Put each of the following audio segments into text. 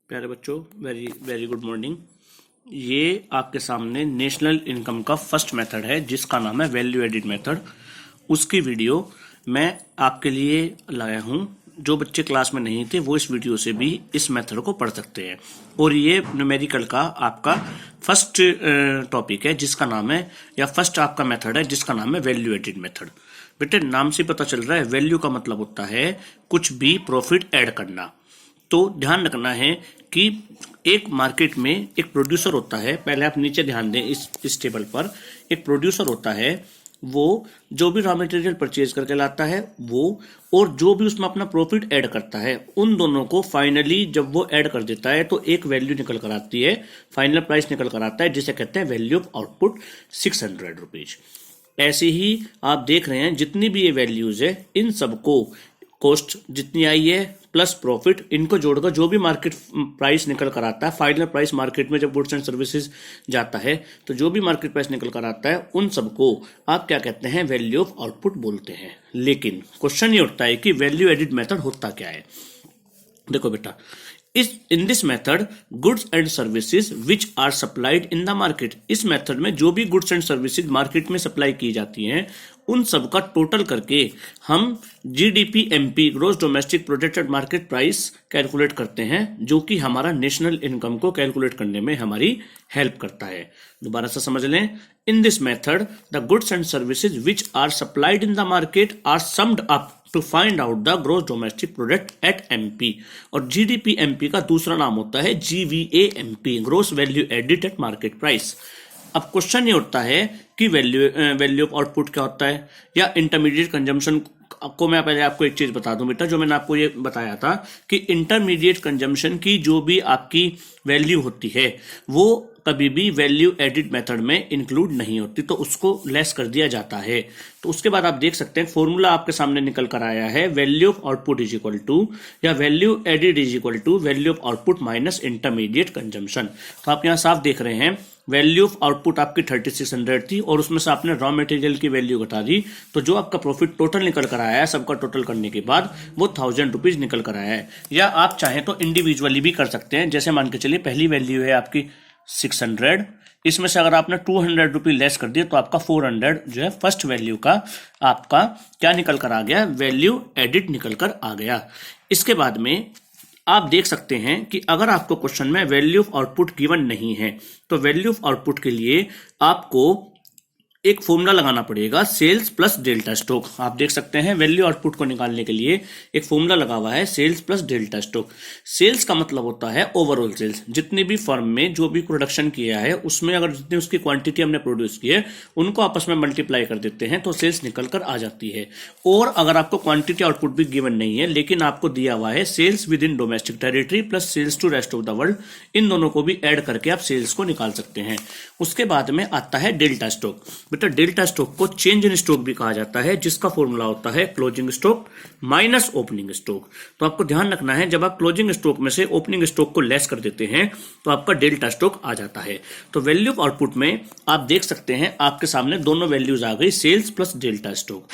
प्यारे बच्चों, very very good morning. ये आपके सामने नेशनल इनकम का फर्स्ट मेथड है जिसका नाम है वैल्यू एडिड मेथड। उसकी वीडियो मैं आपके लिए लाया हूँ। जो बच्चे क्लास में नहीं थे वो इस वीडियो से भी इस मेथड को पढ़ सकते हैं। और ये न्यूमेरिकल का आपका फर्स्ट टॉपिक है जिसका नाम है, या फर्स्ट आपका मेथड है जिसका नाम है वैल्यू एडिड मेथड। बेटे नाम से पता चल रहा है, वैल्यू का मतलब होता है कुछ भी प्रॉफिट ऐड करना। तो ध्यान रखना है कि एक मार्केट में एक प्रोड्यूसर होता है। पहले आप नीचे ध्यान दें, इस टेबल पर एक प्रोड्यूसर होता है। वो जो भी रॉ मटेरियल परचेज करके लाता है वो, और जो भी उसमें अपना प्रॉफिट ऐड करता है, उन दोनों को फाइनली जब वो ऐड कर देता है तो एक वैल्यू निकल कर आती है, फाइनल प्राइस निकल कर आता है, जिसे कहते हैं वैल्यू ऑफ आउटपुट 600 रुपीज। ऐसे ही आप देख रहे हैं जितनी भी ये वैल्यूज है, इन सबको कॉस्ट जितनी आई है प्लस प्रॉफिट, इनको जोड़कर जो भी मार्केट प्राइस निकल कर आता है, फाइनल प्राइस मार्केट में जब गुड्स एंड सर्विसेज जाता है तो जो भी मार्केट प्राइस निकल कर आता है उन सबको आप क्या कहते हैं, वैल्यू ऑफ आउटपुट बोलते हैं। लेकिन क्वेश्चन ये उठता है कि वैल्यू एडिड मेथड होता क्या है। देखो बेटा, in this method goods and services which are supplied in the market, इस मेथड में जो भी गुड्स एंड सर्विसेज मार्केट में सप्लाई की जाती हैं उन सब का टोटल करके हम GDP MP gross domestic product at market price calculate करते हैं, जो कि हमारा नेशनल इनकम को कैलकुलेट करने में हमारी हेल्प करता है। दोबारा से समझ लें, in this method the goods and services which are supplied in the market are summed up to find out the gross domestic product at MP. और जीडीपी एमपी का दूसरा नाम होता है GVA MP, gross value added at market price. अब question ये उठता है कि वैल्यू ऑफ आउटपुट क्या होता है, या इंटरमीडिएट कंजम्पशन को मैं पहले आपको एक चीज बता दूं बेटा, जो मैंने आपको ये बताया था कि इंटरमीडिएट कंजम्पशन की जो भी आपकी वैल्यू होती है वो कभी भी वैल्यू एडिड मेथड में इंक्लूड नहीं होती, तो उसको लेस कर दिया जाता है। तो उसके बाद आप देख सकते हैं फॉर्मूला आपके सामने निकल कर आया है, value of output is equal to, या value added is equal to value of output minus intermediate consumption. तो आप यहां साफ देख रहे हैं वैल्यू ऑफ आउटपुट आपकी 3600 थी और उसमें से आपने रॉ मटेरियल की वैल्यू घटा दी, तो जो आपका प्रॉफिट टोटल निकल कर आया है, सबका टोटल करने के बाद वो 1000 रुपीज निकल कर आया है। या आप चाहें तो इंडिविजुअली भी कर सकते हैं। जैसे मान के चलिए पहली वैल्यू है आपकी 600, इसमें से अगर आपने 200 रुपये लेस कर दिए तो आपका 400 जो है फर्स्ट वैल्यू का आपका क्या निकल कर आ गया, वैल्यू एडिट निकल कर आ गया। इसके बाद में आप देख सकते हैं कि अगर आपको क्वेश्चन में वैल्यू ऑफ आउटपुट गिवन नहीं है तो वैल्यू ऑफ आउटपुट के लिए आपको एक फॉर्मूला लगाना पड़ेगा, सेल्स प्लस डेल्टा स्टॉक। आप देख सकते हैं वैल्यू आउटपुट को निकालने के लिए एक फॉर्मूला लगा हुआ है, sales plus delta stock. Sales का मतलब होता है ओवरऑल सेल्स, जितनी भी फर्म में जो भी प्रोडक्शन किया है उसमें अगर जितनी उसकी क्वांटिटी हमने प्रोड्यूस की है उनको आपस में मल्टीप्लाई कर देते हैं तो सेल्स निकल कर आ जाती है। और अगर आपको क्वांटिटी आउटपुट भी गिवन नहीं है लेकिन आपको दिया हुआ है sales within domestic territory plus sales to rest of the world, इन दोनों को भी ऐड करके आप सेल्स को निकाल सकते हैं। उसके बाद में आता है डेल्टा स्टॉक। बेटा डेल्टा स्टॉक को चेंज इन स्टॉक भी कहा जाता है, जिसका फॉर्मूला होता है closing stock minus opening stock. तो आपको ध्यान रखना है, जब आप क्लोजिंग स्टॉक में से ओपनिंग स्टॉक को लेस कर देते हैं तो आपका डेल्टा स्टॉक आ जाता है। तो वैल्यू ऑफ आउटपुट में आप देख सकते हैं आपके सामने दोनों वैल्यूज आ गई, सेल्स प्लस डेल्टा स्टॉक।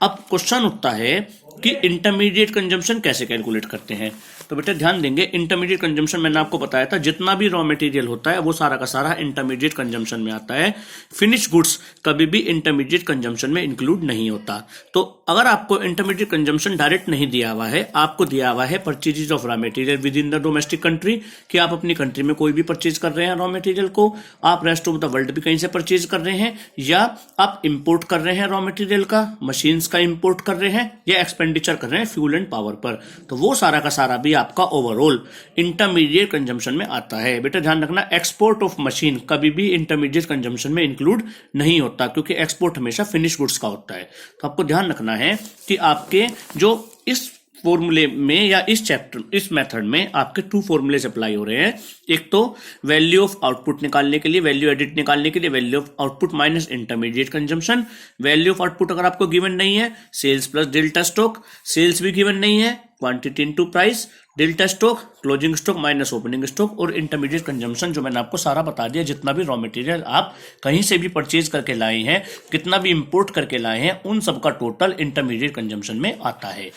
अब क्वेश्चन उठता है कि इंटरमीडिएट कंजम्पशन कैसे कैलकुलेट करते हैं। तो बेटा ध्यान देंगे, इंटरमीडिएट कंजम्पशन मैंने आपको बताया था, जितना भी रॉ मटेरियल होता है वो सारा का सारा इंटरमीडिएट कंजम्पशन में आता है। फिनिश गुड्स कभी भी इंटरमीडिएट कंजम्पशन में इंक्लूड नहीं होता। तो अगर आपको इंटरमीडिएट कंजम्पशन डायरेक्ट नहीं दिया हुआ है, आपको दिया हुआ है purchases of raw material with in the domestic country, कि आप अपनी कंट्री में कोई भी परचेज कर रहे हैं रॉ मटेरियल को, आप रेस्ट ऑफ द वर्ल्ड भी कहीं से परचेज कर रहे हैं, या आप इंपोर्ट कर रहे हैं रॉ मटेरियल का, मशीन्स का इंपोर्ट कर रहे हैं, या एक्सपेंडिचर कर रहे हैं फ्यूल एंड पावर पर, तो वो सारा का सारा भी आपका ओवरऑल इंटरमीडिएट कंजम्पशन में आता है। बेटा ध्यान रखना, एक्सपोर्ट ऑफ मशीन कभी भी इंटरमीडिएट कंजम्पशन में इंक्लूड नहीं होता, क्योंकि एक्सपोर्ट हमेशा फिनिश गुड्स का होता है। तो आपको ध्यान रखना है कि आपके जो इस फॉर्मूले में या इस चैप्टर इस मेथड में आपके 2 फॉर्मूले अप्लाई हो रहे हैं। एक तो वैल्यू ऑफ आउटपुट निकालने के लिए, वैल्यू एडिट निकालने के लिए value of output minus intermediate consumption. Value of output अगर आपको गिवन नहीं है, sales plus delta stock, sales भी गिवन नहीं है, quantity into price, delta stock, closing stock minus opening stock, और इंटरमीडिएट कंजम्पशन जो मैंने आपको सारा बता दिया। जितना भी रॉ मटेरियल आप कहीं से भी परचेज करके लाए हैं, कितना भी इंपोर्ट करके लाए हैं, उन सब का टोटल इंटरमीडिएट कंजम्पशन में आता है।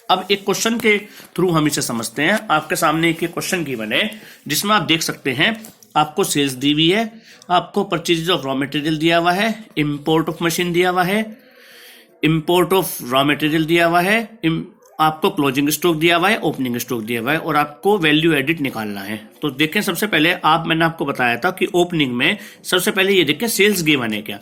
अब एक क्वेश्चन के थ्रू हम इसे समझते हैं। आपके सामने एक क्वेश्चन गिवन है जिसमें आप देख सकते हैं आपको सेल्स दी हुई है, आपको परचेज ऑफ रॉ मटेरियल दिया हुआ है, इंपोर्ट ऑफ मशीन दिया हुआ है, इंपोर्ट ऑफ रॉ मटेरियल दिया हुआ है, आपको क्लोजिंग स्टॉक दिया हुआ है, ओपनिंग स्टॉक दिया हुआ है और आपको वैल्यू एडिट मैंने है। तो देखें सबसे पहले मैंने आपको बताया था कि ओपनिंग में सबसे पहले ये देखें सेल्स गिवन है क्या,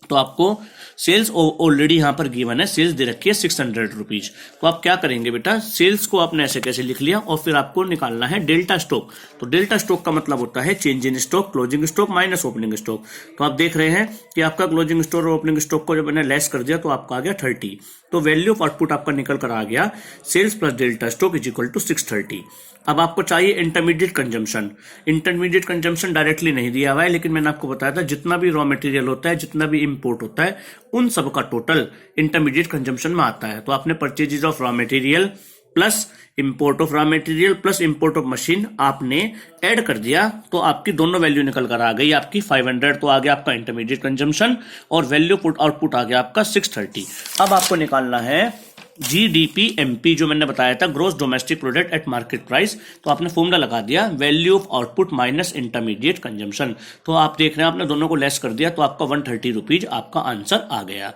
तो आपको सेल्स ऑलरेडी यहां पर गिवन है, सेल्स दे रखी है 600 रुपीज। तो आप क्या करेंगे बेटा, सेल्स को आपने ऐसे कैसे लिख लिया और फिर आपको निकालना है डेल्टा स्टॉक। तो डेल्टा स्टॉक का मतलब होता है change in stock, closing stock minus opening stock. तो आप देख रहे हैं कि आपका क्लोजिंग स्टॉक और ओपनिंग स्टॉक को जब मैंने लेस कर दिया तो आपका आ गया 30। तो वैल्यू ऑफ आउटपुट आपका निकल कर आ गया sales plus delta stock is equal to 630। अब आपको चाहिए intermediate consumption. Intermediate consumption directly नहीं दिया हुआ है, लेकिन मैंने आपको बताया था जितना भी रॉ मटेरियल होता है, जितना भी इंपोर्ट होता है, उन सब का टोटल इंटरमीडिएट कंजम्पशन में आता है। तो आपने purchases of raw material plus import of raw material plus import of machine आपने ऐड कर दिया तो आपकी दोनों वैल्यू निकल कर आ गई आपकी 500। तो आ गया आपका इंटरमीडिएट कंजम्पशन और वैल्यू आउटपुट आ गया आपका 630। अब आपको निकालना है GDP-MP जो मैंने बताया था, gross domestic product at market price. तो आपने फॉर्मूला लगा दिया value of output minus intermediate consumption. तो आप देख रहे हैं आपने दोनों को लेस कर दिया तो आपका 130 रुपीज आपका आंसर आ गया।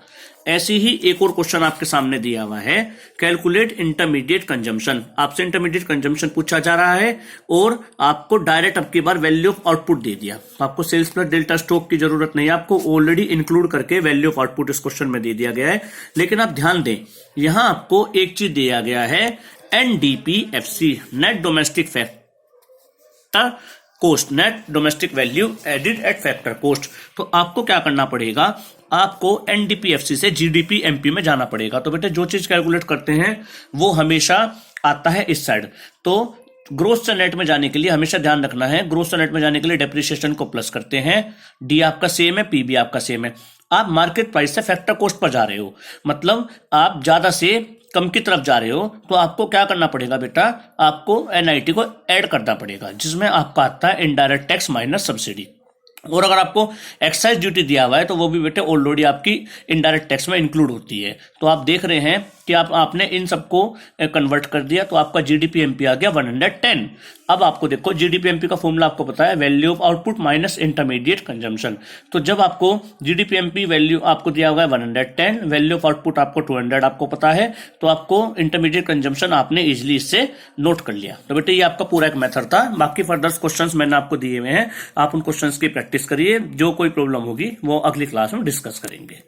ऐसे ही एक और क्वेश्चन आपके सामने दिया हुआ है, कैलकुलेट इंटरमीडिएट कंजम्पशन। आपसे इंटरमीडिएट कंजम्पशन पूछा जा रहा है और आपको डायरेक्ट अब की बार वैल्यू ऑफ आउटपुट दे दिया। तो आपको सेल्स प्लस डेल्टा स्टॉक की जरूरत नहीं है, आपको ऑलरेडी इंक्लूड करके वैल्यू ऑफ आउटपुट इस क्वेश्चन में दे दिया गया है। लेकिन आप ध्यान दें यहां आपको एक चीज दिया गया है NDPFC, net domestic factor cost, net domestic value added eight factor cost. तो आपको क्या करना पड़ेगा, आपको NDPFC से GDP-MP में जाना पड़ेगा। तो बेटे जो चीज कैलकुलेट करते हैं वो हमेशा आता है इस साइड। तो ग्रोस से नेट में जाने के लिए हमेशा ध्यान रखना है, ग्रोस से नेट में जाने के लिए डेप्रिसिएशन को प्लस करते हैं, डी आपका सेम है, पी भी आपका सेम है। आप मार्केट प्राइस से फैक्टर कॉस्ट पर जा रहे हो, मतलब आप ज्यादा से कम की तरफ जा रहे हो, तो आपको क्या करना पड़ेगा बेटा, आपको NIT को ऐड करना पड़ेगा जिसमें आपका आता है इनडायरेक्ट टैक्स माइनस सब्सिडी। और अगर आपको एक्साइज ड्यूटी दिया हुआ है तो वो भी बेटे ऑलरेडी आपकी इनडायरेक्ट टैक्स में इंक्लूड होती है। तो आप देख रहे हैं कि आपने इन सबको कन्वर्ट कर दिया तो आपका GDP-MP आ गया 110। अब आपको देखो GDP-MP का फॉर्मूला आपको पता है value of output minus intermediate consumption. तो जब आपको GDP-MP वैल्यू आपको दिया हुआ है 110, वैल्यू ऑफ आउटपुट आपको 200 आपको पता है, तो आपको इंटरमीडिएट कंजम्पशन आपने इजिली इससे नोट कर लिया। तो बेटे ये आपका पूरा एक मेथड था। बाकी फर्दर क्वेश्चंस मैंने आपको दिए हुए हैं, आप उन क्वेश्चंस की प्रैक्टिस करिए। जो कोई प्रॉब्लम होगी वो अगली क्लास में डिस्कस करेंगे।